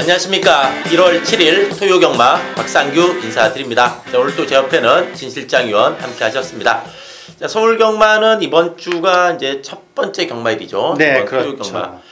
안녕하십니까. 1월 7일 토요경마 박상규 인사드립니다. 자, 오늘 또 제 옆에는 진실장위원 함께 하셨습니다. 자, 서울경마는 이번 주가 이제 첫 번째 경마일이죠. 네, 그렇죠. 토요경마.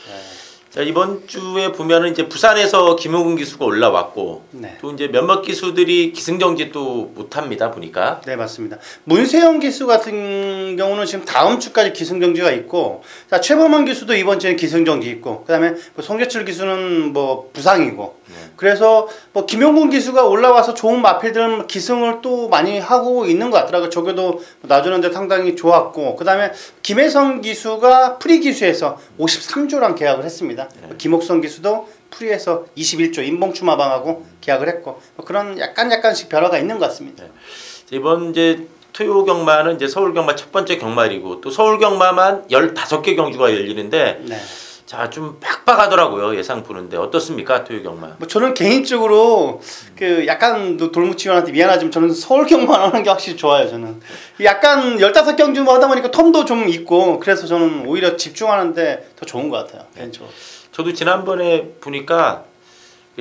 자, 이번 주에 보면은 이제 부산에서 김용근 기수가 올라왔고, 네. 또 이제 몇몇 기수들이 기승정지 또 못합니다 보니까. 네, 맞습니다. 문세영 기수 같은 경우는 지금 다음 주까지 기승정지가 있고, 자, 최범원 기수도 이번 주에 기승정지 있고, 그다음에 뭐 송재철 기수는 뭐 부상이고, 그래서 뭐 김용근 기수가 올라와서 좋은 마필들 기승을 또 많이 하고 있는 것 같더라고요. 저게도 놔주는데 상당히 좋았고, 그다음에 김혜성 기수가 프리 기수에서 53조랑 계약을 했습니다. 김옥성 기수도 프리에서 21조 인봉추마방하고 계약을 했고, 그런 약간씩 변화가 있는 것 같습니다. 네. 이번 이제 토요 경마는 이제 서울 경마 첫 번째 경마일이고, 또 서울 경마만 15개 경주가 열리는데, 네. 자, 좀 빡빡하더라고요. 예상 보는데 어떻습니까, 토요 경마? 뭐 저는 개인적으로 그 약간 돌무치원한테 미안하지만 저는 서울 경마만 하는 게 확실히 좋아요. 저는 약간 15경주 뭐 하다 보니까 텀도 좀 있고, 그래서 저는 오히려 집중하는데 더 좋은 것 같아요. 개인적으로. 저도 지난번에 보니까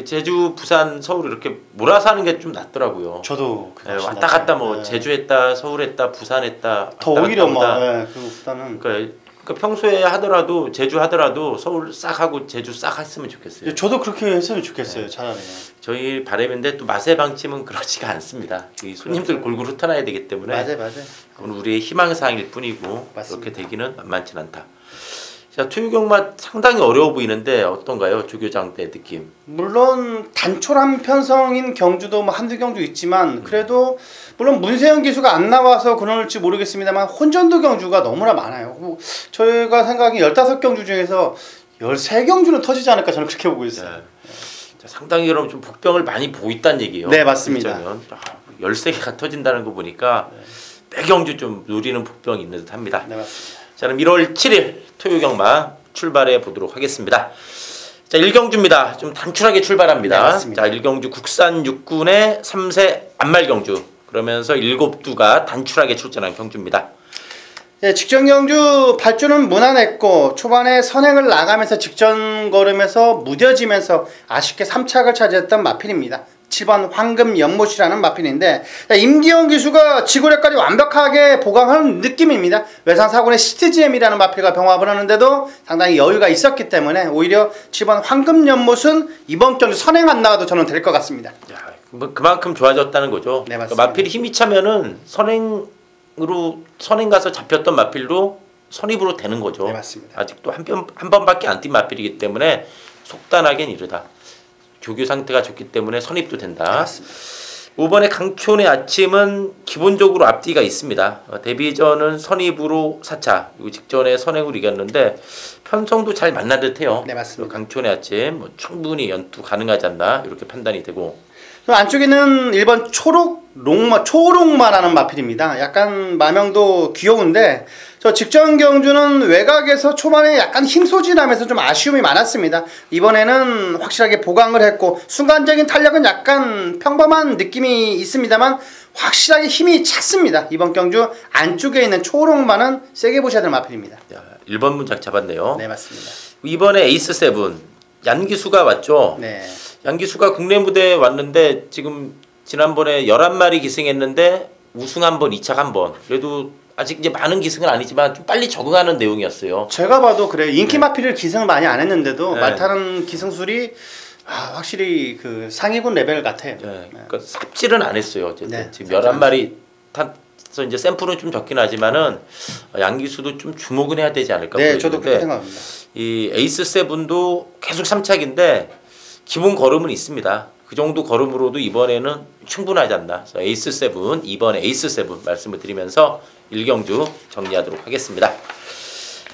제주, 부산, 서울 이렇게 몰아서 하는 게 좀 낫더라고요. 저도 네, 왔다 갔다 뭐 네. 제주 했다, 서울 했다, 부산 했다. 더 오히려 뭐 그보다는 그러니까 평소에 하더라도 제주 하더라도 서울 싹 하고 제주 싹 했으면 좋겠어요. 저도 그렇게 했으면 좋겠어요. 차라리. 저희 바람인데 또 맛의 방침은 그렇지가 않습니다. 이 손님들 골고루 흩어놔야 되기 때문에 맞아요. 그건 우리의 희망사항일 뿐이고 맞습니다. 그렇게 되기는 만만치 않다. 자, 토요경마 상당히 어려워 보이는데 어떤가요? 조교장 때 느낌. 물론 단촐한 편성인 경주도 뭐 한두 경주 있지만, 그래도 물론 문세영 기수가 안 나와서 그럴지 모르겠습니다만 혼전도 경주가 너무나 많아요. 저희가 생각하기 15경주 중에서 13경주는 터지지 않을까 저는 그렇게 보고 있어요. 네. 자, 상당히 그럼 좀 복병을 많이 보고 있다는 얘기예요. 네, 맞습니다. 13개가 터진다는 거 보니까 매경주 좀 누리는 복병이 있는 듯 합니다. 네, 맞습니다. 자, 그럼 1월 7일 토요경마 출발해 보도록 하겠습니다. 자, 1경주입니다. 좀 단출하게 출발합니다. 네, 자, 1경주 국산 6군의 3세 안말경주. 그러면서 7두가 단출하게 출전한 경주입니다. 네, 직전 경주 발주는 무난했고, 초반에 선행을 나가면서 직전 걸음에서 무뎌지면서 아쉽게 3착을 차지했던 마필입니다. 7번 황금 연못이라는 마필인데, 임기영 기수가 지구력까지 완벽하게 보강하는 느낌입니다. 외상 4군의 시티지엠이라는 마필과 병합을 하는데도 상당히 여유가 있었기 때문에 오히려 7번 황금 연못은 이번 경주 선행 안 나가도 저는 될 것 같습니다. 야, 뭐 그만큼 좋아졌다는 거죠. 네, 맞습니다. 그러니까 마필이 힘이 차면은 선행 가서 잡혔던 마필로 선입으로 되는 거죠. 네, 맞습니다. 아직도 한 번밖에 안 뛴 마필이기 때문에 속단하긴 이르다. 조교 상태가 좋기 때문에 선입도 된다. 네, 맞습니다. 5번의 강촌의 아침은 기본적으로 앞뒤가 있습니다. 데뷔전은 선입으로 4차, 그리고 직전에 선행으로 이겼는데 편성도 잘 만난 듯해요. 네, 맞습니다. 강촌의 아침 뭐 충분히 연투 가능하지 않나 이렇게 판단이 되고. 안쪽에는 1번 초록마라는 마필입니다. 약간 마명도 귀여운데, 저 직전 경주는 외곽에서 초반에 약간 힘소진하면서 좀 아쉬움이 많았습니다. 이번에는 확실하게 보강을 했고, 순간적인 탄력은 약간 평범한 느낌이 있습니다만 확실하게 힘이 찼습니다. 이번 경주 안쪽에 있는 초록마는 세게 보셔야 될 마필입니다. 1번 문작 잡았네요. 네, 맞습니다. 이번에 에이스 세븐 양기수가 왔죠. 네. 양기수가 국내 무대에 왔는데 지금 지난번에 11마리 기승했는데 우승 한 번, 2착 한 번. 그래도 아직 이제 많은 기승은 아니지만 좀 빨리 적응하는 내용이었어요. 제가 봐도 그래요. 인기 마필을 기승을 많이 안 했는데도 말 타는 기승술이 확실히 그 상위군 레벨 같아요. 네. 그러니까 삽질은 안 했어요. 어쨌든 네, 지금 11마리 타서 이제 샘플은 좀 적긴 하지만은 양기수도 좀 주목은 해야 되지 않을까. 네, 저도 그렇게 생각합니다. 이 에이스 세븐도 계속 3착인데 기본 걸음은 있습니다. 그 정도 걸음으로도 이번에는 충분하지 않나. 에이스 세븐, 이번에 에이스 세븐 말씀을 드리면서 1경주 정리하도록 하겠습니다.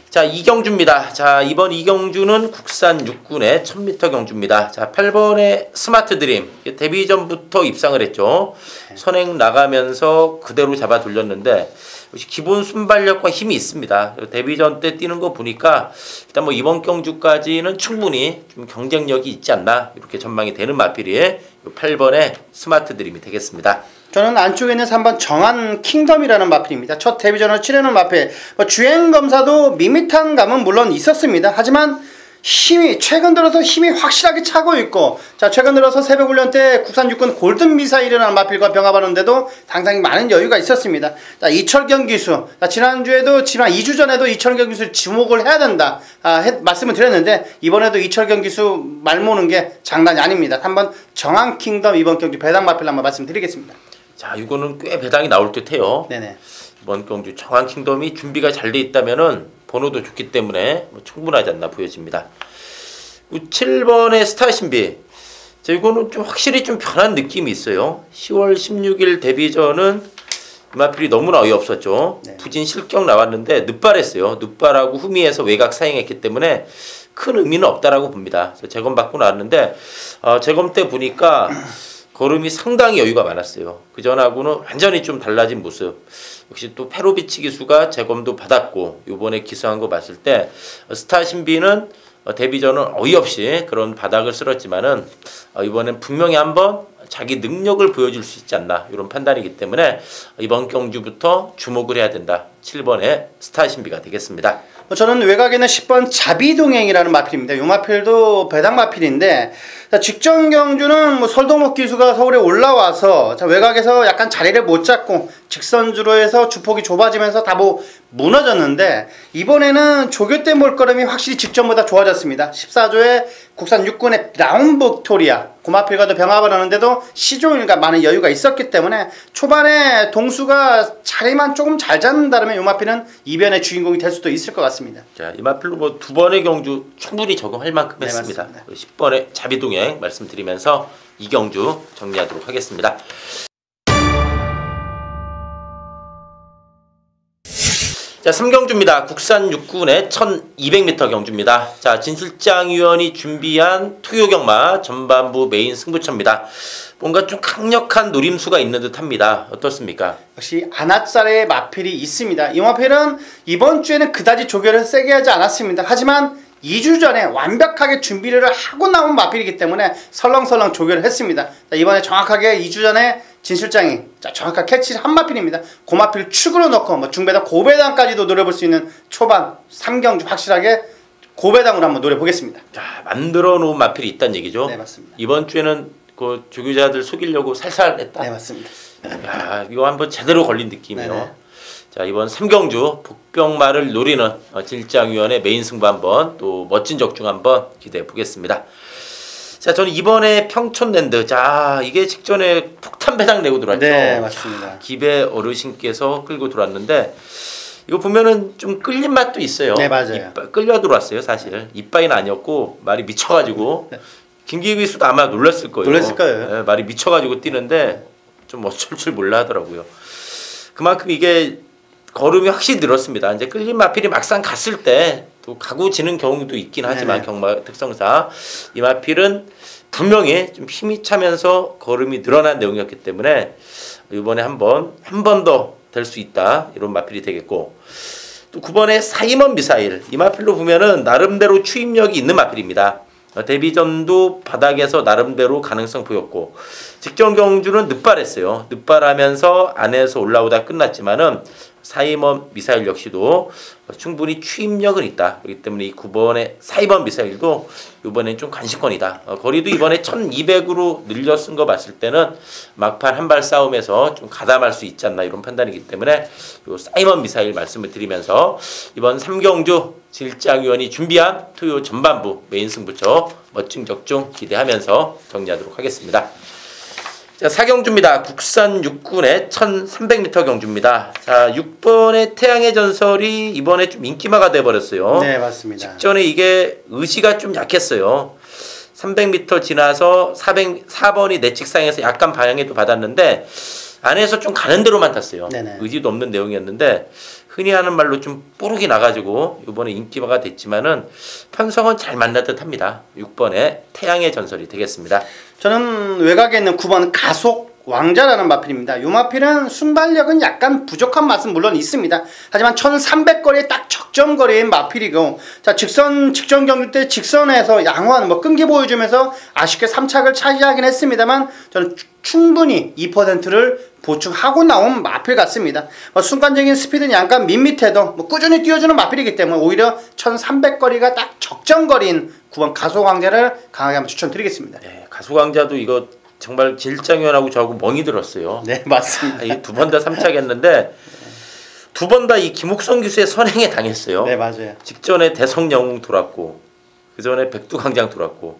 자, 2경주입니다. 자, 이번 2경주는 국산 6군의 1000m 경주입니다. 자, 8번의 스마트 드림. 데뷔전부터 입상을 했죠. 선행 나가면서 그대로 잡아 돌렸는데 기본 순발력과 힘이 있습니다. 데뷔전 때 뛰는 거 보니까 일단 뭐 이번 경주까지는 충분히 좀 경쟁력이 있지 않나 이렇게 전망이 되는 마필이 8번의 스마트 드림이 되겠습니다. 저는 안쪽에 있는 3번 정한 킹덤이라는 마필입니다. 첫 데뷔전을 치르는 마필. 주행 검사도 밋밋한 감은 물론 있었습니다. 하지만 힘이 최근 들어서 힘이 확실하게 차고 있고, 자 최근 들어서 새벽 훈련 때 국산 육군 골든 미사일이라는 마필과 병합하는데도 상당히 많은 여유가 있었습니다. 자 이철경 기수, 자 지난주에도 지난 2주 전에도 이철경 기수 주목을 해야 된다 말씀을 드렸는데, 이번에도 이철경 기수 말모는 게 장난이 아닙니다. 한번 정한킹덤 이번 경주 배당 마필 한번 말씀드리겠습니다. 자 이거는 꽤 배당이 나올 듯해요. 네네. 이번 경주 정한킹덤이 준비가 잘 돼 있다면은 번호도 좋기 때문에 뭐 충분하지 않나 보여집니다. 7번의 스타신비, 자 이거는 좀 확실히 좀 변한 느낌이 있어요. 10월 16일 데뷔전은 이마필이 너무나 어이없었죠. 네. 부진 실격 나왔는데 늦발했어요. 늦발하고 후미에서 외곽 사용했기 때문에 큰 의미는 없다라고 봅니다. 그래서 재검 받고 나왔는데 재검 때 보니까 걸음이 상당히 여유가 많았어요. 그전하고는 완전히 좀 달라진 모습. 역시 또 페로비치 기수가 재검도 받았고, 이번에 기수한 거 봤을 때 스타신비는 데뷔전은 어이없이 그런 바닥을 쓸었지만은 이번엔 분명히 한번 자기 능력을 보여줄 수 있지 않나, 이런 판단이기 때문에 이번 경주부터 주목을 해야 된다. 7번의 스타신비가 되겠습니다. 저는 외곽에는 10번 자비동행이라는 마필입니다. 이 마필도 배당 마필인데, 자, 직전 경주는 뭐 설동목 기수가 서울에 올라와서 자, 외곽에서 약간 자리를 못 잡고 직선주로 해서 주폭이 좁아지면서 다 무너졌는데, 이번에는 조교대 몰걸음이 확실히 직전보다 좋아졌습니다. 14조에 국산 육군의 브라운 빅토리아, 고마필과도 병합을 하는데도 시종일과 많은 여유가 있었기 때문에 초반에 동수가 자리만 조금 잘 잡는다면 이 마필은 이변의 주인공이 될 수도 있을 것 같습니다. 자, 이 마필로 뭐 두 번의 경주 충분히 적응할 만큼 네, 했습니다. 맞습니다. 10번의 자비동행 말씀드리면서 이 경주 정리하도록 하겠습니다. 자, 3경주입니다. 국산 육군의 1200m 경주입니다. 자, 진실장 위원이 준비한 투요경마 전반부 메인 승부처입니다. 뭔가 좀 강력한 노림수가 있는 듯합니다. 어떻습니까? 역시 아낫살의 마필이 있습니다. 이 마필은 이번 주에는 그다지 조결을 세게 하지 않았습니다. 하지만 2주 전에 완벽하게 준비를 하고 나온 마필이기 때문에 설렁설렁 조결을 했습니다. 자, 이번에 정확하게 2주 전에 진 실장이 정확하게 캐치를 한 마필입니다. 고마필 축으로 넣고 뭐 중배당 고배당까지도 노려볼 수 있는 초반 3경주 확실하게 고배당으로 한번 노려보겠습니다. 자, 만들어 놓은 마필이 있다는 얘기죠? 네, 맞습니다. 이번 주에는 그 조교자들 속이려고 살살 했다. 네, 맞습니다. 야, 이거 한번 제대로 걸린 느낌이에요. 네네. 자, 이번 3경주 복병마를 노리는 진실장위원의 메인 승부 한번, 또 멋진 적중 한번 기대해 보겠습니다. 자, 저는 이번에 평촌랜드, 자 이게 직전에 폭탄 배당 내고 들어왔죠. 네, 맞습니다. 기배 어르신께서 끌고 들어왔는데 이거 보면은 좀 끌린 맛도 있어요. 네, 맞아요. 끌려 들어왔어요, 사실. 이빠이는 아니었고 말이 미쳐가지고 네. 김기휘수도 아마 놀랐을 거예요. 놀랐을 거예요. 네, 말이 미쳐가지고 뛰는데 좀 어쩔 줄 몰라 하더라고요. 그만큼 이게 걸음이 확실히 늘었습니다. 이제 끌린 마필이 막상 갔을 때 또 가고 지는 경우도 있긴 하지만 경마 특성상 이 마필은 분명히 좀 힘이 차면서 걸음이 늘어난 내용이었기 때문에 이번에 한 번 더 될 수 있다, 이런 마필이 되겠고, 또 9번의 사이먼 미사일, 이 마필로 보면은 나름대로 추임력이 있는 마필입니다. 데뷔전도 바닥에서 나름대로 가능성 보였고, 직전 경주는 늦발했어요. 늦발하면서 안에서 올라오다 끝났지만은 사이먼 미사일 역시도 충분히 추임력은 있다. 그렇기 때문에 이 9번의 사이먼 미사일도 이번엔 좀 관심권이다. 거리도 이번에 1200으로 늘려 쓴 거 봤을 때는 막판 한발 싸움에서 좀 가담할 수 있지 않나, 이런 판단이기 때문에 요 사이먼 미사일 말씀을 드리면서 이번 3경주 진실장위원이 준비한 투요 전반부 메인 승부처 멋진 적중 기대하면서 정리하도록 하겠습니다. 자, 4경주입니다. 국산 육군의 1300m 경주입니다. 자, 6번의 태양의 전설이 이번에 좀 인기마가 돼버렸어요. 네, 맞습니다. 직전에 이게 의지가 좀 약했어요. 300m 지나서 4번이 내측상에서 약간 방향에도 받았는데 안에서 좀 가는 대로만 탔어요. 네네. 의지도 없는 내용이었는데 흔히 하는 말로 좀 뽀록이 나가지고 이번에 인기마가 됐지만은 편성은 잘 만나 듯합니다. 6번의 태양의 전설이 되겠습니다. 저는 외곽에 있는 9번 가속 왕자라는 마필입니다. 이 마필은 순발력은 약간 부족한 맛은 물론 있습니다. 하지만 1300거리에 딱 적정거리인 마필이고, 자, 직전 경기 때 직선에서 양호한 끈기 보여주면서 아쉽게 3착을 차지하긴 했습니다만, 저는 충분히 2%를 보충하고 나온 마필 같습니다. 순간적인 스피드는 약간 밋밋해도 꾸준히 뛰어주는 마필이기 때문에 오히려 1300거리가 딱 적정거리인 9번 가속왕자를 강하게 한번 추천드리겠습니다. 네, 가속왕자도 이거 정말 질장위원하고 저하고 멍이 들었어요. 네, 맞습니다. 두 번 다 3착했는데 두 번 다 이 김옥성 기수의 선행에 당했어요. 네, 맞아요. 직전에 대성영웅 돌았고 그 전에 백두강장 돌았고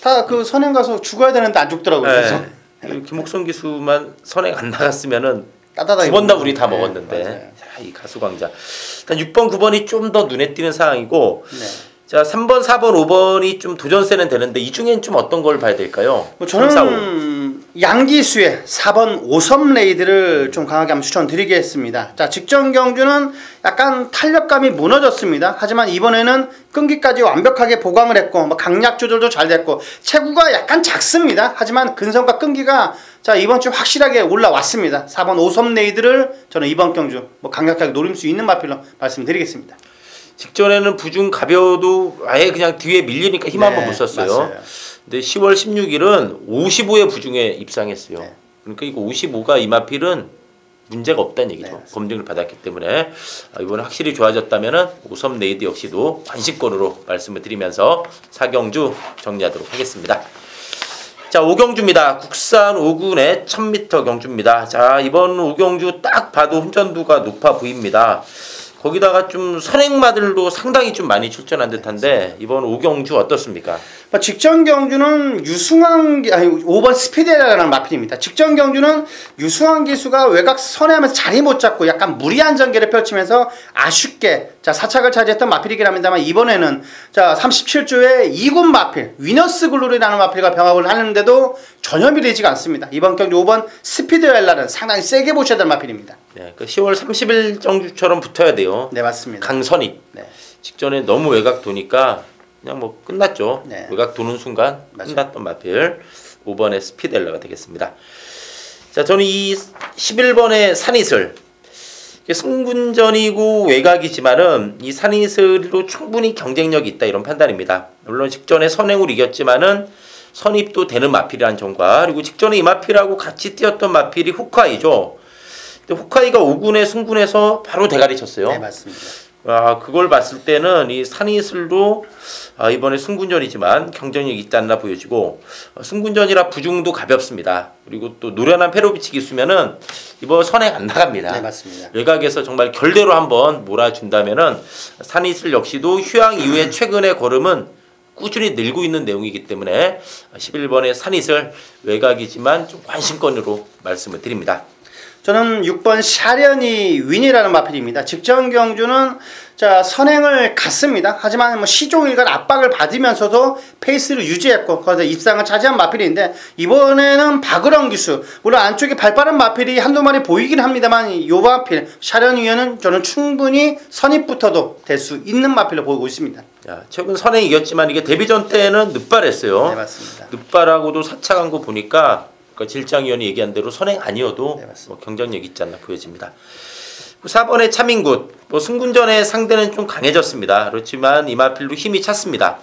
다 그 선행 가서 죽어야 되는데 안 죽더라고요. 네. 김옥성 기수만 선행 안 나갔으면은 따다다이 두 번 다 우리 다 네, 먹었는데 맞아요. 이 가속왕자 일단 6번 9번이 좀 더 눈에 띄는 상황이고 네. 자 3번 4번 5번이 좀 도전세는 되는데 이 중엔 좀 어떤 걸 봐야 될까요? 저는 3, 4, 5. 양기수의 4번 오섬 레이드를 좀 강하게 한번 추천드리겠습니다. 자, 직전 경주는 약간 탄력감이 무너졌습니다. 하지만 이번에는 끈기까지 완벽하게 보강을 했고 강약 조절도 잘 됐고 체구가 약간 작습니다. 하지만 근성과 끈기가 자 이번 주 확실하게 올라왔습니다. 4번 오섬 레이드를 저는 이번 경주 강력하게 노릴 수 있는 마필로 말씀드리겠습니다. 직전에는 부중 가벼워도 아예 그냥 뒤에 밀리니까 힘 한번 못 썼어요. 맞아요. 근데 10월 16일은 55의 부중에 입상했어요. 네. 그러니까 이거 55가 이마필은 문제가 없다는 얘기죠. 네, 검증을 받았기 때문에 이번에 확실히 좋아졌다면은 오섬 레이드 역시도 관심권으로 말씀을 드리면서 4경주 정리하도록 하겠습니다. 자, 5경주입니다. 국산 5군의 1000m 경주입니다. 자, 이번 5경주 딱 봐도 홈전도가 높아 보입니다. 거기다가 좀 선행마들도 상당히 좀 많이 출전한 듯한데 이번 5경주 어떻습니까? 직전 경주는 5번 스피드라는 마필입니다. 직전 경주는 유승환 기수가 외곽 선회하면서 자리 못 잡고 약간 무리한 전개를 펼치면서 아쉽게 자 4착을 차지했던 마필이긴 합니다만 이번에는 자 37조의 2군 마필 위너스 글로리라는 마필과 병합을 하는데도 전혀 밀리지가 않습니다. 이번 경주 5번 스피드웰라는 상당히 세게 보셔야 될 마필입니다. 네, 그 10월 30일 정주처럼 붙어야 돼요. 네, 맞습니다. 강선입. 네. 직전에 너무 외곽 도니까 그냥 끝났죠. 네. 외곽 도는 순간 맞아요. 끝났던 마필 5번의 스피델러가 되겠습니다. 자, 저는 이 11번의 산이슬 승군전이고 외곽이지만은 이 산이슬로 충분히 경쟁력이 있다 이런 판단입니다. 물론 직전에 선행으로 이겼지만은 선입도 되는 마필이라는 점과 그리고 직전에 이 마필하고 같이 뛰었던 마필이 후카이죠. 근데 후카이가 5군에 승군에서 바로 대가리 쳤어요. 네, 맞습니다. 그걸 봤을 때는 이 산이슬도 이번에 승군전이지만 경쟁력이 있지 않나 보여지고 승군전이라 부중도 가볍습니다. 그리고 또 노련한 페로비치 기수면은 이번 선행 안 나갑니다. 네, 맞습니다. 외곽에서 정말 결대로 한번 몰아준다면은 산이슬 역시도 휴양 이후에 최근의 걸음은 꾸준히 늘고 있는 내용이기 때문에 11번의 산이슬 외곽이지만 좀 관심권으로 말씀을 드립니다. 저는 6번 샤련이 윈이라는 마필입니다. 직전 경주는 자 선행을 갔습니다. 하지만 시종일관 압박을 받으면서도 페이스를 유지했고 거기서 입상을 차지한 마필인데 이번에는 박으렁 기수 물론 안쪽에 발빠른 마필이 한두 마리 보이긴 합니다만 이 마필 샤련 위에는 저는 충분히 선입부터도 될 수 있는 마필로 보이고 있습니다. 야, 최근 선행 이겼지만 이게 데뷔전 때는 늦발했어요. 네, 맞습니다. 늦발하고도 사차간 거 보니까 질장위원이 얘기한 대로 선행 아니어도 네, 경쟁력 있지 않나 보여집니다. 4번의 차민굿 승군전의 상대는 좀 강해졌습니다. 그렇지만 이마필도 힘이 찼습니다.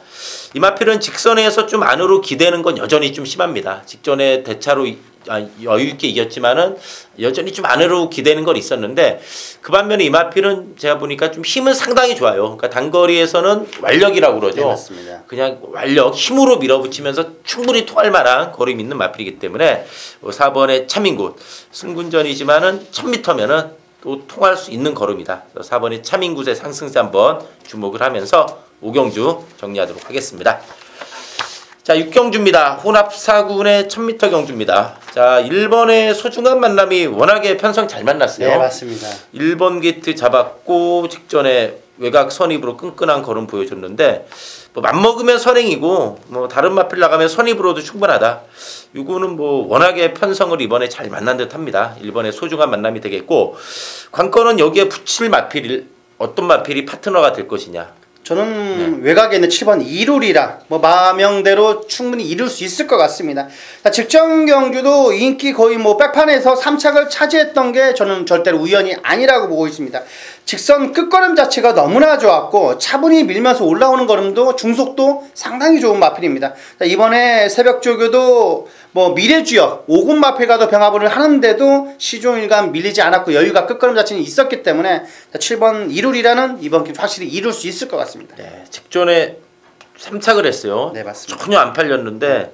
이마필은 직선에서 좀 안으로 기대는 건 여전히 좀 심합니다. 직전에 대차로 여유있게 이겼지만은 여전히 좀 안으로 기대는 건 있었는데 그 반면에 이마필은 제가 보니까 좀 힘은 상당히 좋아요. 그러니까 단거리에서는 완력이라고 그러죠. 네, 맞습니다. 그냥 완력 힘으로 밀어붙이면서 충분히 통할 만한 거리 있는 마필이기 때문에 4번의 차민굿 승군전이지만은 1000m면은 또 통할 수 있는 걸음이다. 4번의 차민굿의 상승세 한번 주목을 하면서 5경주 정리하도록 하겠습니다. 자, 6경주입니다. 혼합 4군의 1000m 경주입니다. 자, 1번의 소중한 만남이 워낙에 편성 잘 만났어요. 네, 맞습니다. 1번 게이트 잡았고 직전에 외곽 선입으로 끈끈한 걸음 보여줬는데 맘먹으면 선행이고 다른 마필 나가면 선입으로도 충분하다. 이거는 워낙에 편성을 이번에 잘 만난 듯합니다. 1번의 소중한 만남이 되겠고 관건은 여기에 붙일 마필 어떤 마필이 파트너가 될 것이냐. 저는 외곽에 있는 7번 이룰이라 뭐 마명대로 충분히 이룰 수 있을 것 같습니다. 직전 경주도 인기 거의 뭐 백판에서 3착을 차지했던 게 저는 절대로 우연이 아니라고 보고 있습니다. 직선 끝걸음 자체가 너무나 좋았고 차분히 밀면서 올라오는 걸음도 중속도 상당히 좋은 마필입니다. 이번에 새벽 조교도 뭐 미래주역 5군 마필과도 병합을 하는데도 시종일관 밀리지 않았고 여유가 끝걸음 자체는 있었기 때문에 7번 이룰이라는 이번 길 확실히 이룰 수 있을 것 같습니다. 네, 직전에 3착을 했어요. 네, 맞습니다. 전혀 안 팔렸는데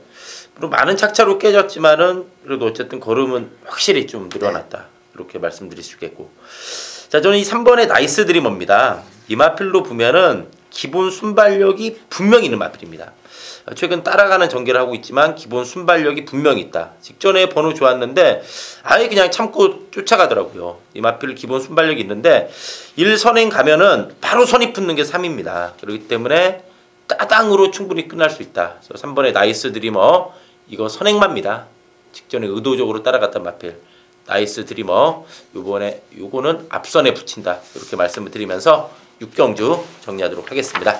물론 많은 착차로 깨졌지만은 그래도 어쨌든 걸음은 확실히 좀 늘어났다. 네. 이렇게 말씀드릴 수 있겠고. 자, 저는 이 3번의 나이스 드리머입니다. 이 마필로 보면은 기본 순발력이 분명히 있는 마필입니다. 최근 따라가는 전개를 하고 있지만 기본 순발력이 분명히 있다. 직전에 번호 좋았는데 아예 그냥 참고 쫓아가더라고요. 이 마필 기본 순발력이 있는데 1선행 가면은 바로 선입 붙는 게 3입니다. 그렇기 때문에 따당으로 충분히 끝날 수 있다. 그래서 3번의 나이스 드리머 이거 선행마입니다. 직전에 의도적으로 따라갔던 마필 나이스 드리머 요번에 요거는 앞선에 붙인다. 이렇게 말씀을 드리면서 6경주 정리하도록 하겠습니다.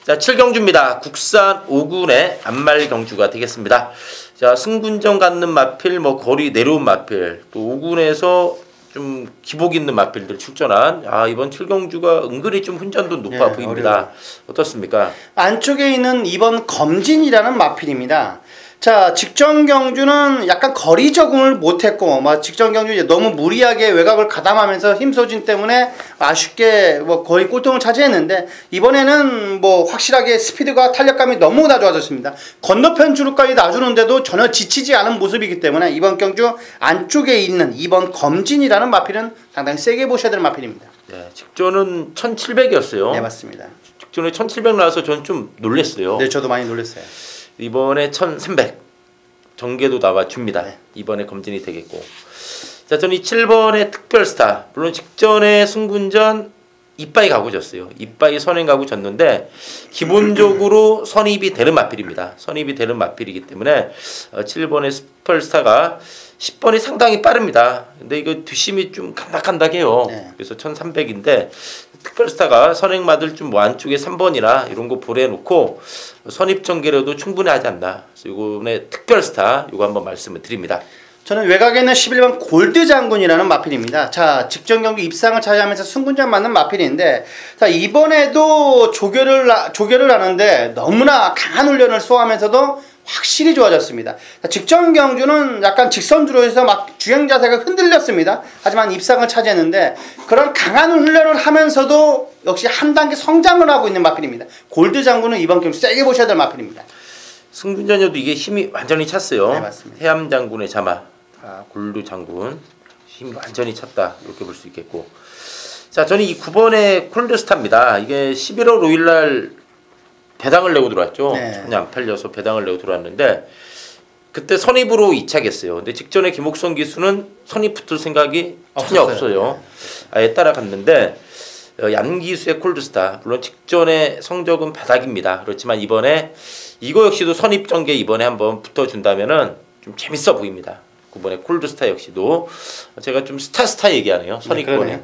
자, 7경주입니다. 국산 5군의 안말 경주가 되겠습니다. 자, 승군전 갖는 마필, 뭐 거리 내려온 마필, 또 5군에서 좀 기복 있는 마필들 출전한 이번 7경주가 은근히 좀 훈전도 높아 보입니다. 어려워요. 어떻습니까? 안쪽에 있는 2번 검진이라는 마필입니다. 자, 직전 경주는 약간 거리 적응을 못했고, 직전 경주 이제 너무 무리하게 외곽을 가담하면서 힘 소진 때문에 아쉽게 뭐 거의 꼴등을 차지했는데, 이번에는 뭐 확실하게 스피드가 탄력감이 너무나 좋아졌습니다. 건너편 줄까지 놔주는데도 전혀 지치지 않은 모습이기 때문에 이번 경주 안쪽에 있는 2번 검진이라는 마필은 상당히 세게 보셔야 될 마필입니다. 네, 직전은 1700이었어요. 네, 맞습니다. 직전에 1700 나와서 저는 좀 놀랐어요. 네, 저도 많이 놀랐어요. 이번에 1300 전개도 나와줍니다. 네. 이번에 검진이 되겠고. 자, 저는 이 7번의 특별스타 물론 직전에 승군전 이빠이 가고 졌어요. 이빠이 선행 가고 졌는데 기본적으로 선입이 되는 마필입니다. 선입이 되는 마필이기 때문에 7번의 특별스타가 10번이 상당히 빠릅니다. 근데 이거 뒷심이 좀 간닥간닥해요. 네. 그래서 1300인데 특별스타가 선행마들 좀 뭐 안쪽에 3번이나 이런 거 보내놓고 선입 전개로도 충분히 하지 않나. 그래서 이번에 특별스타 이거 한번 말씀을 드립니다. 저는 외곽에 있는 11번 골드 장군이라는 마필입니다. 자, 직전 경기 입상을 차지하면서 승군전 맞는 마필인데, 자, 이번에도 조결을 하는데 너무나 강한 훈련을 소화하면서도 확실히 좋아졌습니다. 자, 직전 경주는 약간 직선주로 해서 막 주행 자세가 흔들렸습니다. 하지만 입상을 차지했는데 그런 강한 훈련을 하면서도 역시 한 단계 성장을 하고 있는 마필입니다. 골드 장군은 이번 경주 세게 보셔야 될 마필입니다. 승군전여도 이게 힘이 완전히 찼어요. 네, 맞습니다. 해암 장군의 자마, 골드 장군 힘이 완전히 찼다 이렇게 볼 수 있겠고. 자, 저는 이 9번의 콜드스타입니다. 이게 11월 5일날 배당을 내고 들어왔죠. 네. 전혀 안 팔려서 배당을 내고 들어왔는데 그때 선입으로 이착했어요. 근데 직전에 김옥선 기수는 선입 붙을 생각이 전혀 없어요. 네. 아예 따라갔는데 얀기수의 콜드스타 물론 직전에 성적은 바닥입니다. 그렇지만 이번에 이거 역시도 선입 전개 이번에 한번 붙어준다면은 좀 재밌어 보입니다. 9번의 콜드스타 역시도 제가 좀 스타 얘기하네요. 선입권에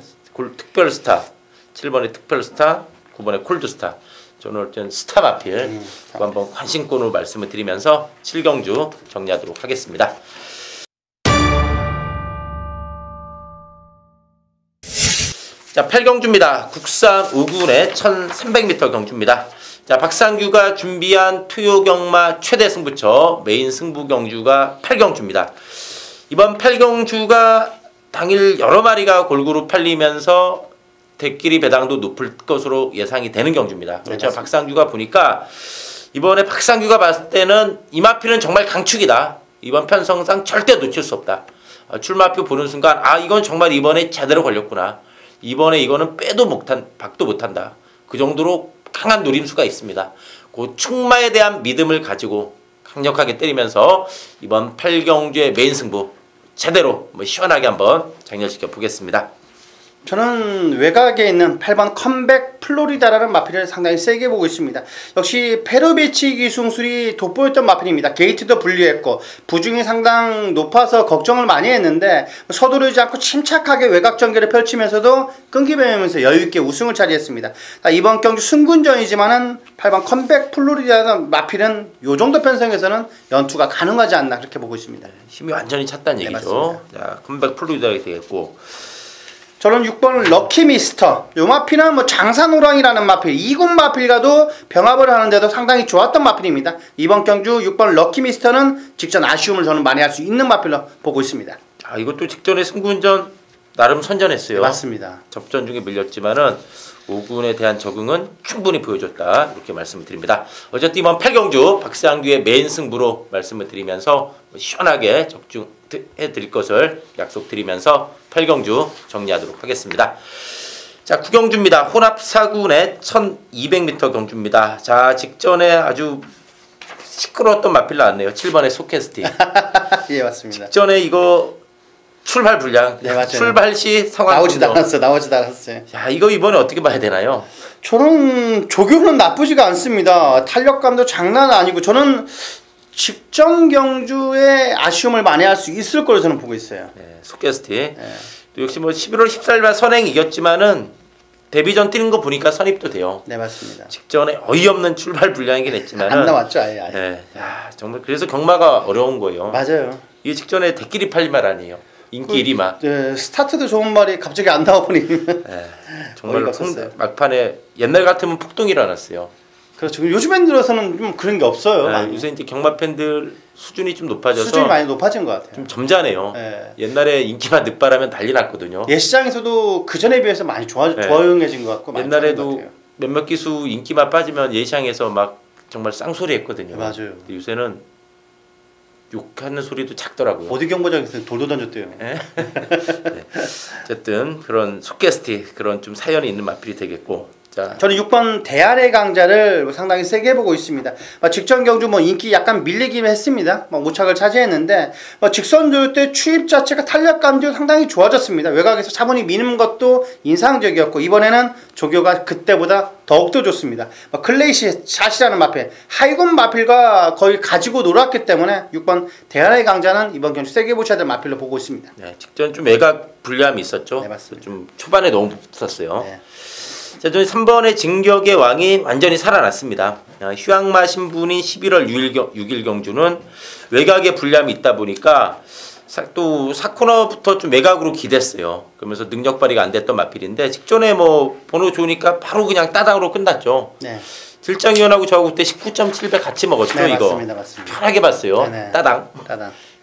특별스타 7번의 특별스타 9번의 콜드스타 저는 어쨌든 스타 마필 한번 관심권으로 말씀을 드리면서 7경주 정리하도록 하겠습니다. 자, 8경주입니다. 국산 5군의 1300m 경주입니다. 자, 박상규가 준비한 투요경마 최대 승부처 메인 승부 경주가 8경주입니다. 이번 8경주가 당일 여러 마리가 골고루 팔리면서 대끼리 배당도 높을 것으로 예상이 되는 경주입니다. 그렇죠. 네, 박상규가 보니까 이번에 박상규가 봤을 때는 이 마필은 정말 강축이다. 이번 편성상 절대 놓칠 수 없다. 출마표 보는 순간 이건 정말 이번에 제대로 걸렸구나. 이번에 이거는 박도 못한다. 그 정도로 강한 노림수가 있습니다. 그 충마에 대한 믿음을 가지고 강력하게 때리면서 이번 8경주의 메인 승부 제대로 시원하게 한번 장렬시켜 보겠습니다. 저는 외곽에 있는 8번 컴백 플로리다라는 마필을 상당히 세게 보고 있습니다. 역시 페루비치 기술이 돋보였던 마필입니다. 게이트도 분리했고 부중이 상당 높아서 걱정을 많이 했는데 서두르지 않고 침착하게 외곽 전개를 펼치면서도 끈기배면서 여유있게 우승을 차지했습니다. 이번 경주 승군전이지만은 8번 컴백 플로리다라는 마필은 요 정도 편성에서는 연투가 가능하지 않나 그렇게 보고 있습니다. 힘이 완전히 찼다는 얘기죠. 자, 컴백 플로리다가 되겠고 저는 6번 럭키 미스터. 요 마필은 뭐 장산호랑이라는 마필, 2군 마필과도 병합을 하는데도 상당히 좋았던 마필입니다. 이번 경주 6번 럭키 미스터는 직전 아쉬움을 저는 많이 할 수 있는 마필로 보고 있습니다. 아, 이것도 직전에 승부운전 나름 선전했어요. 네, 맞습니다. 접전 중에 밀렸지만은 5군에 대한 적응은 충분히 보여줬다 이렇게 말씀을 드립니다. 어쨌든 이번 8경주 박상규의 메인 승부로 말씀을 드리면서 시원하게 적중해 드릴 것을 약속드리면서 8경주 정리하도록 하겠습니다. 자, 9경주입니다. 혼합 4군의 1200m 경주입니다. 자, 직전에 아주 시끄러웠던 마필 나왔네요. 7번의 소캐스팅. 예, 맞습니다. 직전에 이거 출발 불량. 네, 맞아요. 출발 시 상황 나오지도 않았어요. 야, 이거 이번에 어떻게 봐야 되나요? 저는 조교는 나쁘지가 않습니다. 탄력감도 장난 아니고 저는 직전 경주에 아쉬움을 많이 할 수 있을 거로 저는 보고 있어요. 네, 소캐스팅. 네. 또 역시 뭐 11월 14일만 선행 이겼지만은 데뷔전 뛰는 거 보니까 선입도 돼요. 네, 맞습니다. 직전에 어이없는 출발 불량이긴 했지만은 안 나왔죠, 아예. 네, 야, 정말 그래서 경마가 어려운 거예요. 맞아요. 이게 직전에 대끼리 팔린 말 아니에요. 인기 1위마. 네, 스타트도 좋은 말이 갑자기 안 나와버리면. 네, 정말 막판에 옛날 같으면 폭동이 일어났어요. 그렇죠. 요즘엔 들어서는 좀 그런 게 없어요. 네, 요새 이제 경마 팬들 수준이 좀 높아져서 수준이 많이 높아진 것 같아요. 좀 점잖해요. 네. 옛날에 인기만 늑발하면 난리 났거든요. 예시장에서도 그 전에 비해서 많이 조용해진 것 같고. 옛날에도 몇몇 기수 인기만 빠지면 예시장에서 막 정말 쌍소리 했거든요. 맞아요. 요새는 욕하는 소리도 작더라고요. 어디 경마장에서 돌도 던졌대요. 네. 네. 어쨌든 그런 속게스티 그런 좀 사연이 있는 마필이 되겠고. 자, 저는 6번 대안의 강자를 상당히 세게 보고 있습니다. 직전 경주 인기 약간 밀리긴 했습니다. 5착을 차지했는데 직선조 때 추입 자체가 탄력감도 상당히 좋아졌습니다. 외곽에서 차분히 미는 것도 인상적이었고 이번에는 조교가 그때보다 더욱더 좋습니다. 클레이시 샷이라는 마필, 하이군 마필과 거의 가지고 놀았기 때문에 6번 대안의 강자는 이번 경주 세게 보셔야 될 마필로 보고 있습니다. 네, 직전 좀 외곽 불리함이 있었죠. 네, 맞습니다. 좀 초반에 너무 붙었어요. 네. 자, 저는 3번의 진격의 왕이 완전히 살아났습니다. 휴양마 신분인 11월 6일 경주는 외곽에 불리함이 있다 보니까 또 4코너부터 좀 외곽으로 기댔어요. 그러면서 능력 발휘가 안 됐던 마필인데 직전에 번호 좋으니까 바로 그냥 따당으로 끝났죠. 네. 질장위원하고 저하고 그때 19.7배 같이 먹었죠. 네, 이거 맞습니다. 편하게 봤어요. 네네.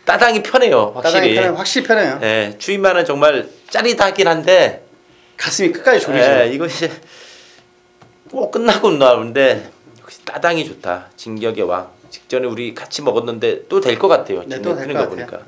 따당이 편해요. 확실히. 확실히 편해요. 네, 추임만은 정말 짜릿하긴 한데 가슴이 끝까지 졸이죠. 네, 이거 이제 끝나고 나오는데 역시 따당이 좋다. 진격의 왕. 직전에 우리 같이 먹었는데 또 될 것 같아요. 네, 또 될 것 같아요. 보니까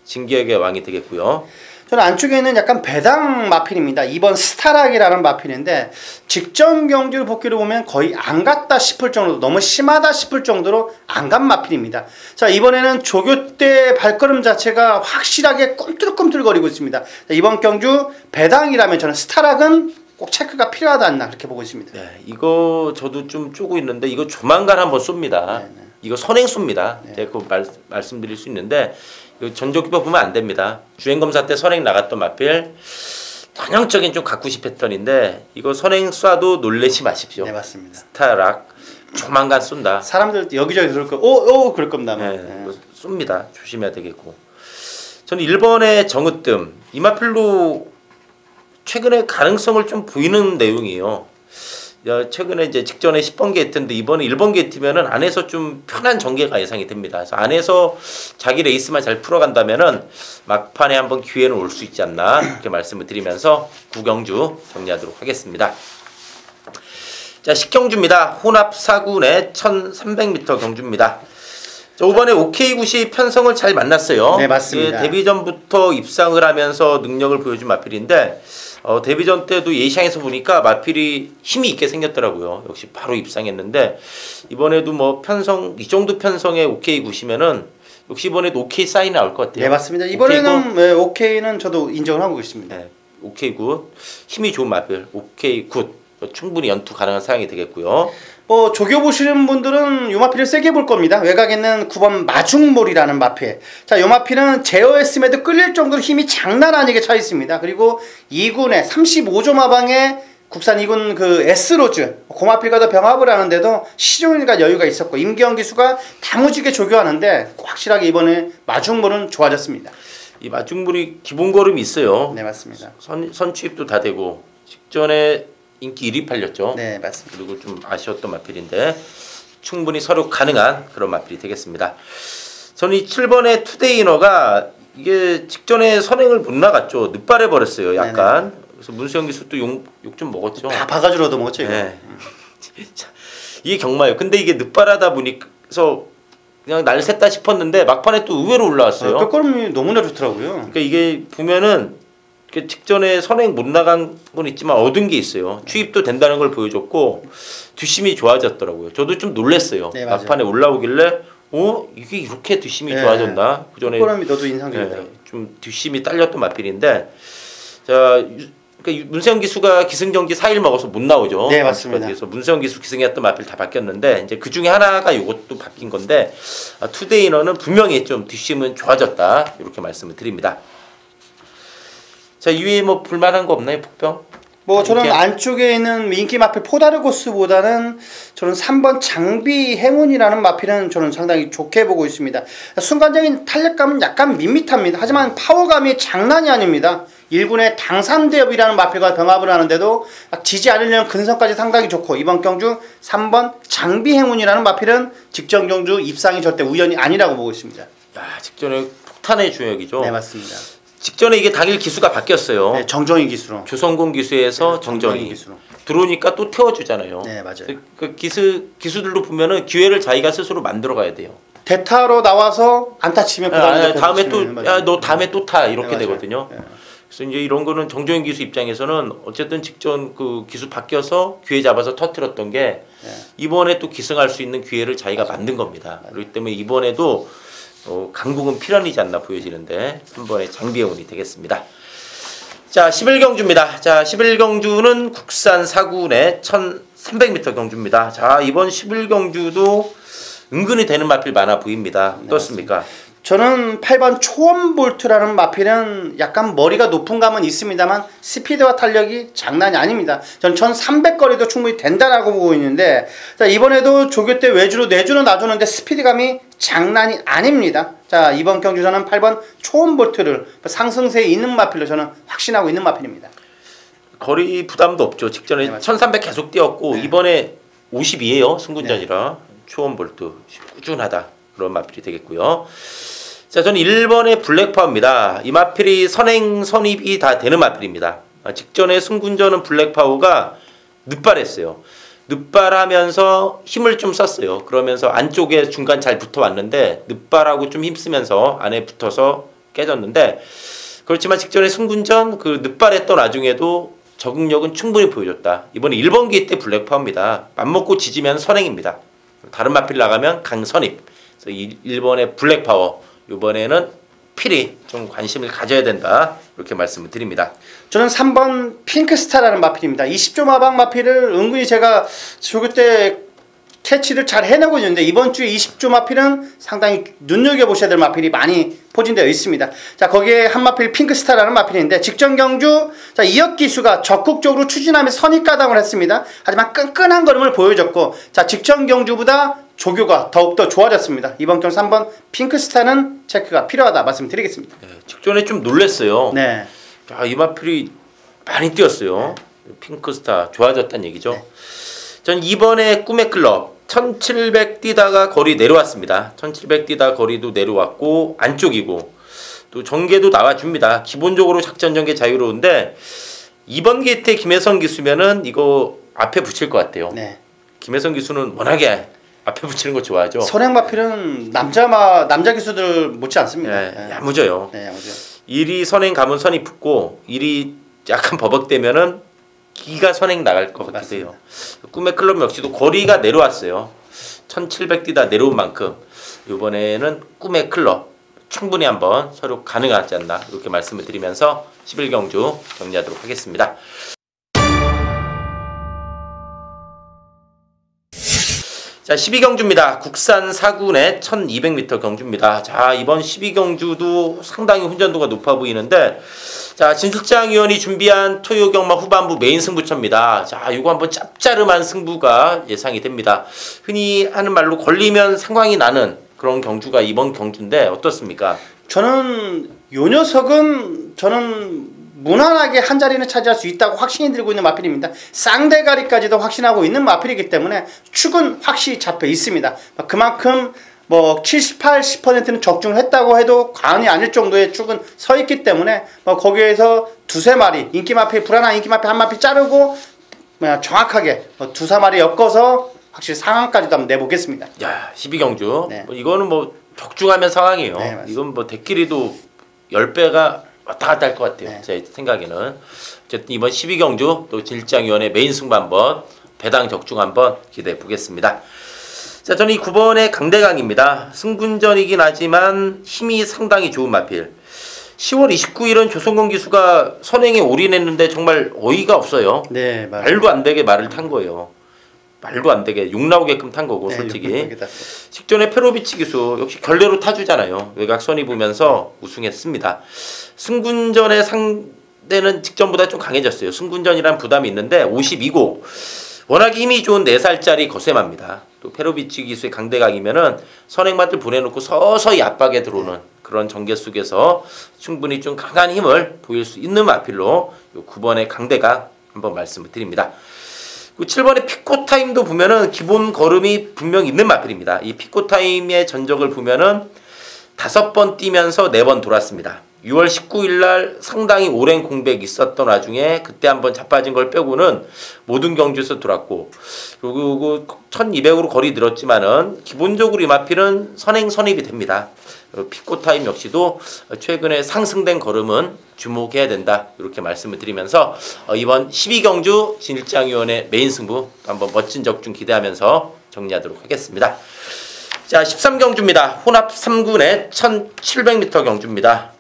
진격의 왕이 되겠고요. 저는 안쪽에 있는 약간 배당 마필입니다. 2번 스타락이라는 마필인데 직전 경주를 복귀를 보면 거의 안 갔다 싶을 정도로 너무 심하다 싶을 정도로 안 간 마필입니다. 자, 이번에는 조교 때 발걸음 자체가 확실하게 꿈틀꿈틀거리고 있습니다. 자, 이번 경주 배당이라면 저는 스타락은 꼭 체크가 필요하다 않나 그렇게 보고 있습니다. 네, 이거 저도 좀 쪼고 있는데 이거 조만간 한번 쏩니다. 네, 네. 이거 선행 쏩니다. 네. 제가 그거 말씀드릴 수 있는데 전조기법 보면 안 됩니다. 주행검사 때 선행 나갔던 마필 전형적인 좀 가쿠시 패턴인데 이거 선행 쏴도 놀래지 마십시오. 네, 맞습니다. 스타락 조만간 쏜다. 사람들 여기저기 그럴 거, 오 그럴 겁니다. 네, 쏩니다. 조심해야 되겠고. 저는 1번의 정으뜸 이 마필로 최근에 가능성을 좀 보이는 내용이에요. 최근에 이제 직전에 10번 게이트인데 이번에 1번 게이트면은 안에서 좀 편한 전개가 예상이 됩니다. 그래서 안에서 자기 레이스만 잘 풀어간다면은 막판에 한번 기회는 올 수 있지 않나 이렇게 말씀을 드리면서 9경주 정리하도록 하겠습니다. 자, 10경주입니다. 혼합 4군의 1300m 경주입니다. 자, 5번에 OK9시 편성을 잘 만났어요. 네, 맞습니다. 데뷔전부터 입상을 하면서 능력을 보여준 마필인데 데뷔전 때도 예시장에서 보니까 마필이 힘이 있게 생겼더라고요. 역시 바로 입상했는데 이번에도 편성 이 정도 편성에 OK9시면은 역시 이번에도 OK 사인이 나올 것 같아요. 네, 맞습니다. 이번에는 오케이는 저도 인정을 하고 있습니다. 네, 오케이 굿. 힘이 좋은 마필 오케이 굿. 충분히 연투 가능한 사양이 되겠고요. 뭐 조교 보시는 분들은 요 마필을 세게 볼 겁니다. 외곽에 있는 9번 마중몰이라는 마필. 자, 요 마필은 제어했음에도 끌릴 정도로 힘이 장난 아니게 차 있습니다. 그리고 2군에 35조 마방에 국산 2군 그 S로즈 그 마필과도 병합을 하는데도 시종일관 여유가 있었고 임기영 기수가 다무지게 조교하는데 확실하게 이번에 마중몰은 좋아졌습니다. 이 마중몰이 기본 걸음이 있어요. 네, 맞습니다. 선취입도 다 되고 직전에 인기 1위 팔렸죠. 네, 맞습니다. 그리고 좀 아쉬웠던 마필인데 충분히 서류 가능한 그런 마필이 되겠습니다. 저는 이 7번의 투데이너가 이게 직전에 선행을 못 나갔죠. 늦발해 버렸어요. 약간. 네네. 그래서 문수영 기수도 욕 좀 먹었죠. 다 바가지로 얻어먹었죠. 네. 이게 경마예요. 근데 이게 늦발하다 보니까 그냥 날 샜다 싶었는데 막판에 또 의외로 올라왔어요. 끝걸음이 너무나 좋더라고요. 그러니까 이게 보면은 직전에 선행 못 나간 건 있지만 얻은 게 있어요. 취입도 된다는 걸 보여줬고 뒷심이 좋아졌더라고요. 저도 좀 놀랐어요. 네, 막판에 올라오길래 이게 이렇게 뒷심이 좋아졌나? 그전에 끝걸음이 너도 인상적이다. 좀 뒷심이 딸렸던 마필인데 자 그러니까 문세영 기수가 기승전기 4일 먹어서 못 나오죠. 네, 맞습니다. 그래서 문세영 기수 기승했던 마필 다 바뀌었는데 이제 그 중에 하나가 이것도 바뀐 건데 투데이너는 분명히 좀 뒷심은 좋아졌다 이렇게 말씀을 드립니다. 자, 이외에 뭐 불만한 거 없나요, 폭병? 뭐 저는 안쪽에 있는 인기 마필 포다르고스보다는 저는 3번 장비 행운이라는 마필은 저는 상당히 좋게 보고 있습니다. 순간적인 탄력감은 약간 밋밋합니다. 하지만 파워감이 장난이 아닙니다. 1군의 당산대업이라는 마필과 병합을 하는데도 지지 않으려는 근성까지 상당히 좋고 이번 경주 3번 장비 행운이라는 마필은 직전 경주 입상이 절대 우연이 아니라고 보고 있습니다. 야, 직전에 폭탄의 주역이죠. 네, 맞습니다. 직전에 이게 당일 기수가 바뀌었어요. 네, 정정희 기수로. 조성공 기수에서 네, 정정희 기수로. 들어오니까 또 태워주잖아요. 네, 맞아요. 그 기수들도 보면은 기회를 자기가 스스로 만들어 가야 돼요. 대타로 나와서 안타 치면 다음에 또 야 너 다음에 또 타 이렇게 네, 되거든요. 네. 그래서 이제 이런 거는 정정인 기수 입장에서는 어쨌든 직전 그 기수 바뀌어서 기회 잡아서 터뜨렸던 게 이번에 또 기승할 수 있는 기회를 자기가 만든 겁니다. 그렇기 때문에 이번에도 강국은 필연이지 않나 보여지는데 3번의 장비행운이 되겠습니다. 자, 11경주입니다. 자, 11경주는 국산 4군의 1300m 경주입니다. 자, 이번 11경주도 은근히 되는 마필 많아 보입니다. 어떻습니까? 저는 8번 초원볼트라는 마필은 약간 머리가 높은 감은 있습니다만 스피드와 탄력이 장난이 아닙니다. 전 1300거리도 충분히 된다라고 보고 있는데 자, 이번에도 조교 때 외주로 내주로 놔주는데 스피드감이 장난이 아닙니다. 자, 이번 경주 저는 8번 초원볼트를 상승세에 있는 마필로 저는 확신하고 있는 마필입니다. 거리 부담도 없죠. 직전에 네, 1300 계속 뛰었고 이번에 50이에요. 승군전이라 초원볼트 꾸준하다. 그런 마필이 되겠고요. 자, 저는 1번의 블랙파워입니다. 이 마필이 선입이 다 되는 마필입니다. 직전에 승군전은 블랙파워가 늦발했어요. 늦발하면서 힘을 좀 썼어요. 그러면서 안쪽에 중간 잘 붙어왔는데 늦발하고 좀 힘쓰면서 안에 붙어서 깨졌는데 그렇지만 직전에 승군전 그 늦발했던 와중에도 적응력은 충분히 보여줬다. 이번에 1번 기회 때 블랙파워입니다. 맘먹고 지지면 선행입니다. 다른 마필 나가면 강선입. 그래서 1번의 블랙파워 이번에는 필히 좀 관심을 가져야 된다 이렇게 말씀을 드립니다. 저는 3번 핑크스타라는 마필입니다. 20조 마방 마필을 은근히 제가 조교 때 캐치를 잘 해내고 있는데 이번 주에 20조 마필은 상당히 눈여겨보셔야 될 마필이 많이 포진되어 있습니다. 자, 거기에 한 마필 핑크스타라는 마필인데 직전 경주 자, 이혁 기수가 적극적으로 추진하면서 선입가담을 했습니다. 하지만 끈끈한 걸음을 보여줬고 자, 직전 경주보다 조교가 더욱더 좋아졌습니다. 이번 경주 3번 핑크스타는 체크가 필요하다 말씀드리겠습니다. 네, 직전에 좀 놀랐어요. 네. 자, 이 마필이 많이 뛰었어요. 네. 핑크스타 좋아졌다는 얘기죠. 네. 전 이번에 꿈의 클럽 1700 뛰다가 거리 내려왔습니다. 1700 뛰다 거리도 내려왔고 안쪽이고 또 전개도 나와줍니다. 기본적으로 작전 전개 자유로운데 이번 게이트에 김혜성 기수면은 이거 앞에 붙일 것 같아요. 네. 김혜성 기수는 워낙에 앞에 붙이는 거 좋아하죠. 선행 마필은 남자 기수들 못지 않습니다. 네, 야무져요. 네, 야무져. 1위 선행 가면 선이 붙고 1위 약간 버벅대면은 기가 선행 나갈 것 같기도 해요. 꿈의 클럽 역시도 거리가 내려왔어요. 1700 뛰다 내려온 만큼 이번에는 꿈의 클럽 충분히 한번 서류 가능하지 않나 이렇게 말씀을 드리면서 11경주 정리하도록 하겠습니다. 자, 12경주입니다. 국산 4군의 1200m 경주입니다. 자, 이번 12경주도 상당히 훈련도가 높아 보이는데, 자, 진실장 위원이 준비한 토요 경마 후반부 메인 승부처입니다. 자, 이거 한번 짭짜름한 승부가 예상이 됩니다. 흔히 하는 말로 걸리면 상황이 나는 그런 경주가 이번 경주인데 어떻습니까? 저는 요 녀석은 무난하게 한 자리는 차지할 수 있다고 확신이 들고 있는 마필입니다. 쌍대가리까지도 확신하고 있는 마필이기 때문에 축은 확실히 잡혀 있습니다. 그만큼 뭐 78, 10%는 적중을 했다고 해도 과언이 아닐 정도의 축은 서 있기 때문에 거기에서 두세 마리 인기 마필, 불안한 인기 마필 한 마필 자르고 정확하게 두세 마리 엮어서 확실히 상황까지도 한번 내보겠습니다. 야, 12경주. 네. 이거는 뭐 적중하면 상황이에요. 네, 이건 뭐 대끼리도 10배가 왔다 갔다 할 것 같아요. 네. 제 생각에는. 어쨌든 이번 12경주 또 진실장위원회 메인 승부 한번 배당 적중 한번 기대해 보겠습니다. 자, 저는 이 9번의 강대강입니다. 승군전이긴 하지만 힘이 상당히 좋은 마필. 10월 29일은 조성근 기수가 선행에 올인했는데 정말 어이가 없어요. 네, 맞아요. 말도 안 되게 말을 탄 거예요. 말도 안 되게 욕 나오게끔 탄 거고, 네, 솔직히. 직전에 페로비치 기수 역시 결례로 타주잖아요. 외곽 선의 보면서 우승했습니다. 승군전의 상대는 직전보다 좀 강해졌어요. 승군전이란 부담이 있는데 52고 워낙 힘이 좋은 4살짜리 거세마입니다. 또 페로비치 기수의 강대강이면은 선행마들 보내놓고 서서히 압박에 들어오는 그런 전개 속에서 충분히 좀 강한 힘을 보일 수 있는 마필로 9번의 강대강 한번 말씀을 드립니다. 7번의 피코타임도 보면은 기본 걸음이 분명 있는 마필입니다. 이 피코타임의 전적을 보면은 5번 뛰면서 4번 돌았습니다. 6월 19일 날 상당히 오랜 공백이 있었던 와중에 그때 한번 자빠진 걸 빼고는 모든 경주에서 돌았고, 그리고 1200으로 거리 늘었지만은 기본적으로 이 마필은 선행 선입이 됩니다. 피코타임 역시도 최근에 상승된 걸음은 주목해야 된다 이렇게 말씀을 드리면서 이번 12경주 진실장위원회 메인 승부 한번 멋진 적중 기대하면서 정리하도록 하겠습니다. 자, 13경주입니다. 혼합 3군의 1700m 경주입니다.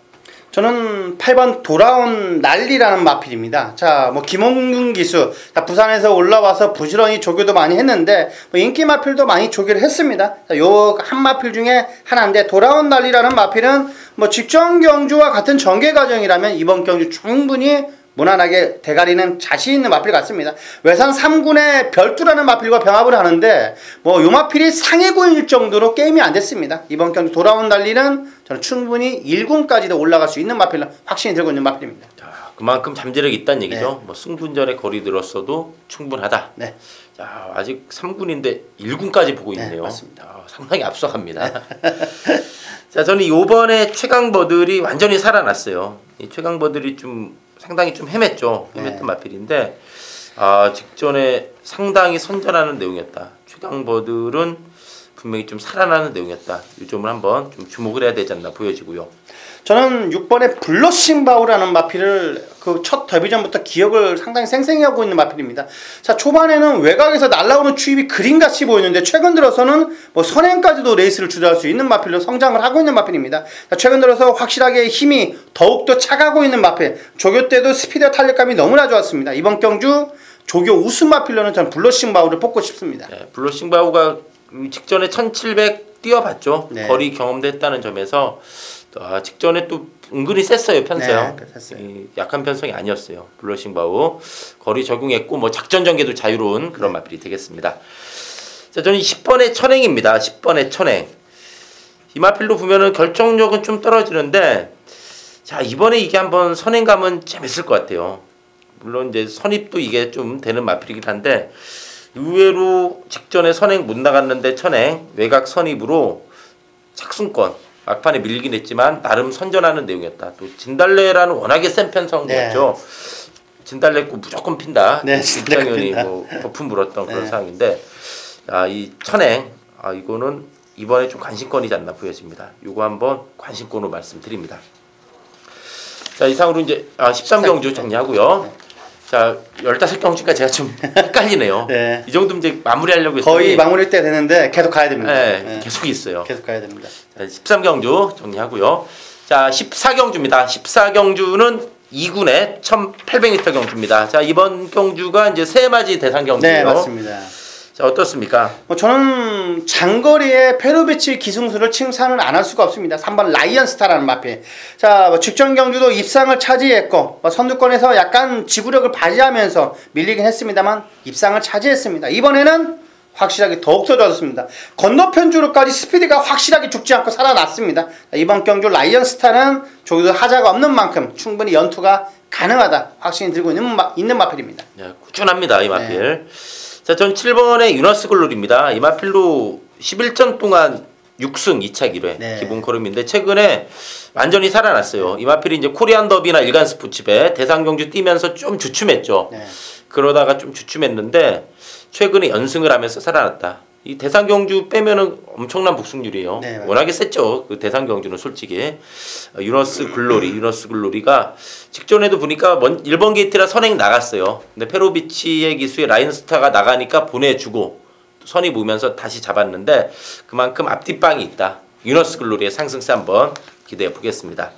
저는 8번 돌아온 난리라는 마필입니다. 자, 뭐 김홍균 기수 부산에서 올라와서 부지런히 조교도 많이 했는데 인기 마필도 많이 조교를 했습니다. 요 한 마필 중에 하나인데 돌아온 난리라는 마필은 뭐 직전 경주와 같은 전개 과정이라면 이번 경주 충분히 무난하게 대가리는 자신 있는 마필 같습니다. 외산 3군의 별두라는 마필과 병합을 하는데 뭐 요 마필이 상해군일 정도로 게임이 안 됐습니다. 이번 경주 돌아온 난리는 저는 충분히 1군까지도 올라갈 수 있는 마필로 확신이 들고 있는 마필입니다. 자, 그만큼 잠재력이 있다는 얘기죠. 네. 뭐 승군전에 거리 들었어도 충분하다. 네. 자, 아직 3군인데 1군까지 보고 있네요. 네, 맞습니다. 상당히 앞서갑니다. 자, 저는 요번에 최강버들이 완전히 살아났어요. 이 최강버들이 좀 상당히 좀 헤맸죠. 헤맸던 마필인데 직전에 상당히 선전하는 내용이었다. 최강버들은 분명히 좀 살아나는 내용이었다. 이 점을 한번 좀 주목을 해야 되지 않나 보여지고요. 저는 6번의 블러싱바우라는 마필을 그 첫 데뷔전부터 기억을 상당히 생생히 하고 있는 마필입니다. 자, 초반에는 외곽에서 날아오는 추입이 그림같이 보였는데 최근 들어서는 뭐 선행까지도 레이스를 주도할 수 있는 마필로 성장을 하고 있는 마필입니다. 자, 최근 들어서 확실하게 힘이 더욱더 차가고 있는 마필. 조교 때도 스피드와 탄력감이 너무나 좋았습니다. 이번 경주 조교 우승 마필로는 저는 블러싱바우를 뽑고 싶습니다. 네, 블러싱바우가 직전에 1700 뛰어봤죠. 네. 거리 경험도 했다는 점에서 직전에 또 은근히 셌어요. 편성. 네, 약한 편성이 아니었어요. 블러싱바우 거리 적용했고 뭐 작전 전개도 자유로운 그런 마필이 되겠습니다. 자, 저는 10번의 천행입니다. 10번의 천행. 이 마필로 보면은 결정력은 좀 떨어지는데, 자, 이번에 이게 한번 선행감은 재밌을 것 같아요. 물론 이제 선입도 이게 좀 되는 마필이긴 한데 의외로 직전에 선행 못 나갔는데 천행 외곽 선입으로 착순권 막판에 밀긴 했지만 나름 선전하는 내용이었다. 또 진달래라는 워낙에 센 편성이었죠. 네. 진달래국 무조건 핀다. 네, 진달래이 뭐 거품 물었던 그런 상황인데 이 천행 이거는 이번에 좀 관심권이지 않나 보여집니다. 이거 한번 관심권으로 말씀드립니다. 자, 이상으로 이제 13경주 정리하고요. 자, 15경주니까 제가 좀 헷갈리네요. 네. 이 정도면 이제 마무리하려고 했더니 거의 마무리 때 되는데 계속 가야 됩니다. 네, 네. 계속 있어요. 계속 가야 됩니다. 자, 13경주 정리하고요. 자, 14경주입니다. 14경주는 2군의 1800m 경주입니다. 자, 이번 경주가 이제 세마지 대상 경주예요. 네, 맞습니다. 자, 어떻습니까? 저는 장거리의 페로비치 기승수를 칭찬을 안 할 수가 없습니다. 3번 라이언스타라는 마필. 자, 직전 경주도 입상을 차지했고 선두권에서 약간 지구력을 발휘하면서 밀리긴 했습니다만 입상을 차지했습니다. 이번에는 확실하게 더욱더 좋아졌습니다. 건너편 주로까지 스피드가 확실하게 죽지 않고 살아났습니다. 이번 경주 라이언스타는 조기도 하자가 없는 만큼 충분히 연투가 가능하다 확신이 들고 있는 마필입니다. 네, 꾸준합니다. 이 마필. 자, 전 7번의 유너스 글로리입니다. 이 마필로 11전 동안 6승 2차 1회 네. 기본 걸음인데 최근에 완전히 살아났어요. 이 마필이 이제 코리안 더비나 일간 스포츠배 대상 경주 뛰면서 좀 주춤했죠. 네. 그러다가 좀 주춤했는데 최근에 연승을 하면서 살아났다. 이 대상 경주 빼면은 엄청난 복승률이에요. 네, 워낙에 셌죠. 그 대상 경주는 솔직히 유너스 글로리가 직전에도 보니까 1번 게이트라 선행 나갔어요. 근데 페로비치의 기수에 라인스타가 나가니까 보내주고 선이 보면서 다시 잡았는데 그만큼 앞뒷방이 있다. 유너스 글로리의 상승세 한번 기대해 보겠습니다.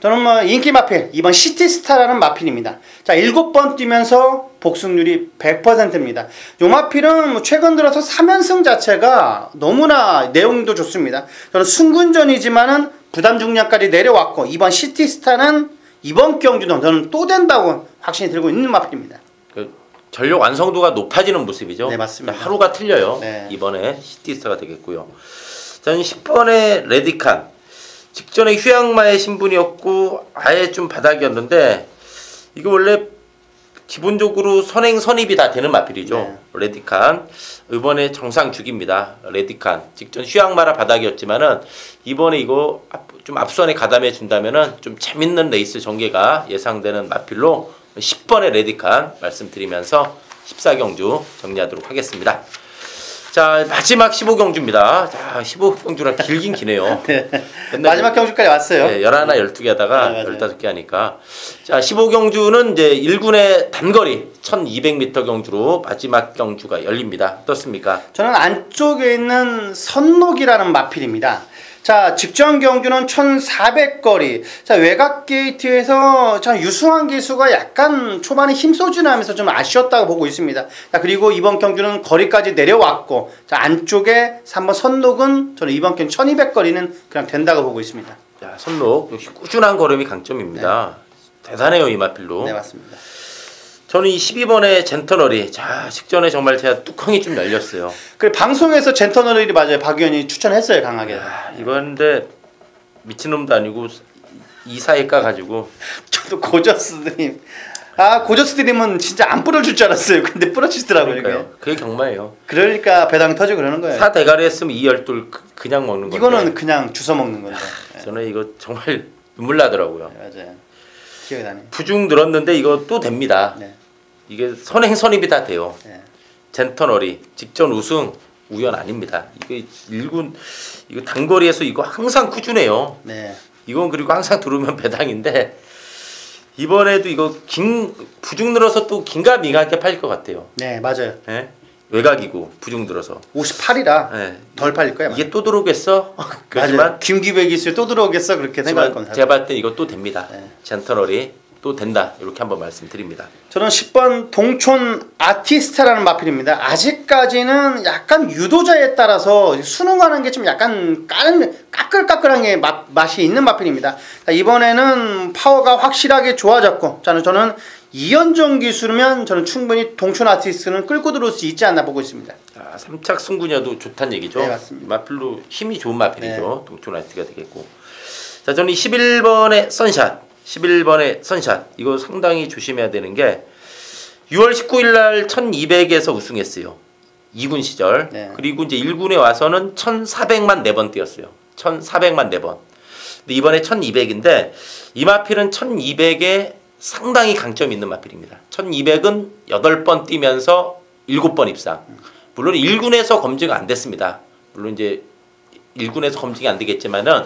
저는 인기 마필 2번 시티스타라는 마필입니다. 자, 7번 뛰면서 복승률이 100%입니다. 요 마필은 최근 들어서 3연승 자체가 너무나 내용도 좋습니다. 저는 승군전이지만은 부담 중량까지 내려왔고 이번 시티스타는 이번 경주도 저는 또 된다고 확신이 들고 있는 마필입니다. 그 전력 완성도가 높아지는 모습이죠. 네, 맞습니다. 하루가 틀려요. 네. 이번에 시티스타가 되겠고요. 저는 10번의 레디칸. 직전에 휴양마의 신분이었고 아예 좀 바닥이었는데 이거 원래 기본적으로 선행 선입이 다 되는 마필이죠. 네. 레디칸 이번에 정상 주기입니다. 레디칸 직전 휴양마라 바닥이었지만은 이번에 이거 좀 앞선에 가담해 준다면은 좀 재밌는 레이스 전개가 예상되는 마필로 10번의 레디칸 말씀드리면서 14경주 정리하도록 하겠습니다. 자, 마지막 15경주입니다. 자, 15경주라 길긴 기네요. 네. 마지막 경주까지 왔어요. 네, 11, 12개 하다가 네, 15개 하니까. 자, 15경주는 이제 1군의 단거리 1200m 경주로 마지막 경주가 열립니다. 어떻습니까? 저는 안쪽에 있는 선록이라는 마필입니다. 자, 직전 경주는 1400거리. 자, 외곽 게이트에서 참 유승환 기수가 약간 초반에 힘소진을 하면서 좀 아쉬웠다고 보고 있습니다. 자, 그리고 이번 경주는 거리까지 내려왔고, 자, 안쪽에 3번 선록은 저는 이번 경주 1200거리는 그냥 된다고 보고 있습니다. 자, 선록 역시 꾸준한 걸음이 강점입니다. 대단해요, 이 마필로. 네, 맞습니다. 저는 이 12번의 젠터널이 자, 직전에 정말 제가 뚜껑이 좀 열렸어요. 그 방송에서 젠터널이 맞아요. 박 의원이 추천했어요, 강하게. 이건데 미친놈도 아니고 이사회가 가지고 저도 고저스 드림. 아, 고저스 드림은 진짜 안 뿌려줄 줄 알았어요. 근데 뿌려주시더라고요. 그러니까요. 그게 경마예요. 그러니까 배당이 터지고 그러는 거예요. 사 대가리 했으면 이 열돌 그냥 먹는 건데. 이거는 그냥 주워 먹는 건데. 저는 이거 정말 눈물 나더라고요. 맞아요. 기억이 나네요. 부중 늘었는데 이거 또 됩니다. 네. 이게 선행 선입이 다 돼요. 네. 젠터널이 직전 우승 우연 아닙니다. 이거 1군 이거 단거리에서 이거 항상 꾸준해요. 네. 이건 그리고 항상 들어오면 배당인데 이번에도 이거 부중 늘어서 또 긴가민가하게 팔릴 것 같아요. 네, 맞아요. 네? 외곽이고 부중 들어서 58이라 네. 덜 팔릴 거야. 이게 또 들어오겠어? 하지만 그렇지만 김기백이 있을 또 들어오겠어 그렇게 생각할 겁니다. 제가 봤을 때 이거 또 됩니다. 네. 젠터널이 또 된다 이렇게 한번 말씀드립니다. 저는 10번 동촌 아티스트라는 마필입니다. 아직까지는 약간 유도자에 따라서 수능하는 게 좀 약간 까끌까끌한 게 맛이 있는 마필입니다. 이번에는 파워가 확실하게 좋아졌고 저는 이연정 기수면 저는 충분히 동촌 아티스트는 끌고 들어올 수 있지 않나 보고 있습니다. 자, 3착 승구녀도 좋다는 얘기죠. 네, 맞습니다. 마필로 힘이 좋은 마필이죠. 동촌 아티스트가 되겠고. 자, 저는 11번의 선샷. 11번의 선샷 이거 상당히 조심해야 되는 게 6월 19일 날 1200에서 우승했어요. 2군 시절. 네. 그리고 이제 1군에 와서는 1400만 4번 뛰었어요. 1400만 4번. 근데 이번에 1200인데 이 마필은 1200에 상당히 강점이 있는 마필입니다. 1200은 8번 뛰면서 7번 입상. 물론 1군에서 검증 안 됐습니다. 물론 이제 1군에서 검증이 안 되겠지만은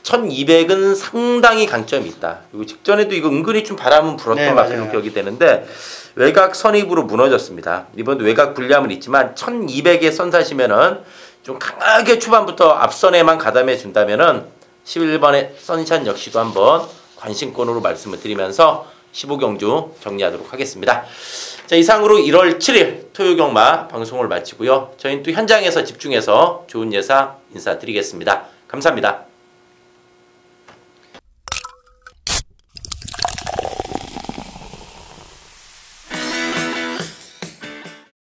1200은 상당히 강점이 있다. 그리고 직전에도 이거 은근히 좀 바람은 불었던 맞은 기억이 되는데 외곽 선입으로 무너졌습니다. 이번도 외곽 불리함은 있지만 1200에 선 사시면은 좀 강하게 초반부터 앞선에만 가담해 준다면은 11번의 선샷 역시도 한번 관심권으로 말씀을 드리면서 15경주 정리하도록 하겠습니다. 자, 이상으로 1월 7일 토요경마 방송을 마치고요. 저희는 또 현장에서 집중해서 좋은 예상 인사드리겠습니다. 감사합니다.